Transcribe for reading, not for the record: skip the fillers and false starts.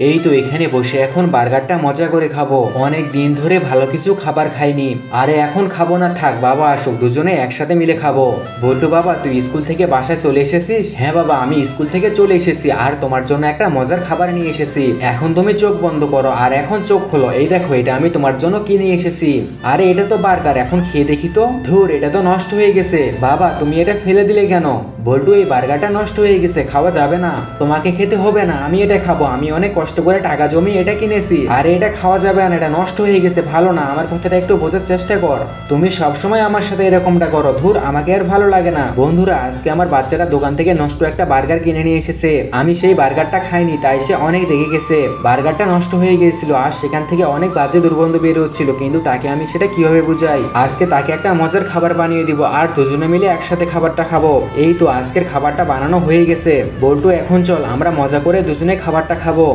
এই তো এখানে বসে এখন বার্গারটা মজা করে খাবো। অনেক দিন ধরে ভালো কিছু খাবার খাইনি। আরে এখন খাবো না, থাক বাবা আসুক, দুজনে একসাথে মিলে খাবো। বল্টু বাবা, তুই স্কুল থেকে বাসায় চলে এসেছিস? হ্যাঁ বাবা, আমি স্কুল থেকে চলে এসেছি আর তোমার জন্য একটা মজার খাবার নিয়ে এসেছি। এখন তুমি চোখ বন্ধ করো আর এখন চোখ খোলো। এই দেখো, এটা আমি তোমার জন্য কি নিয়ে এসেছি। আরে এটা তো বার্গার, এখন খেয়ে দেখি তো। ধুর, এটা তো নষ্ট হয়ে গেছে। বাবা তুমি এটা ফেলে দিলে কেন? বল্টু, এই বার্গারটা নষ্ট হয়ে গেছে, খাওয়া যাবে না। তোমাকে খেতে হবে না, আমি এটা খাবো। আমি অনেক কষ্ট করে টাকা জমিয়ে এটা কিনেছি। আরে এটা খাওয়া যাবে না, এটা নষ্ট হয়ে গেছে, ভালো না। আমার কথাটা একটু বোঝার চেষ্টা কর। তুমি সবসময় আমার সাথে এরকমটা করো। ধুর, আমাকে আর ভালো লাগে না। বন্ধুরা, আজকে আমার বাচ্চারা দোকান থেকে নষ্ট একটা বার্গার কিনে নিয়ে এসেছে। আমি সেই বার্গারটা খাইনি, তাই সে অনেক রেগে গেছে। বার্গারটা নষ্ট হয়ে গিয়েছিল আর সেখান থেকে অনেক বাজে দুর্গন্ধ বের হচ্ছিল, কিন্তু তাকে আমি সেটা কিভাবে বুঝাই। আজকে তাকে একটা মজার খাবার বানিয়ে দিব আর দুজনে মিলে একসাথে খাবারটা খাবো। এই তো আজকের খাবারটা বানানো হয়ে গেছে। বল্টু, এখন চল আমরা মজা করে দুজনে খাবারটা খাবো।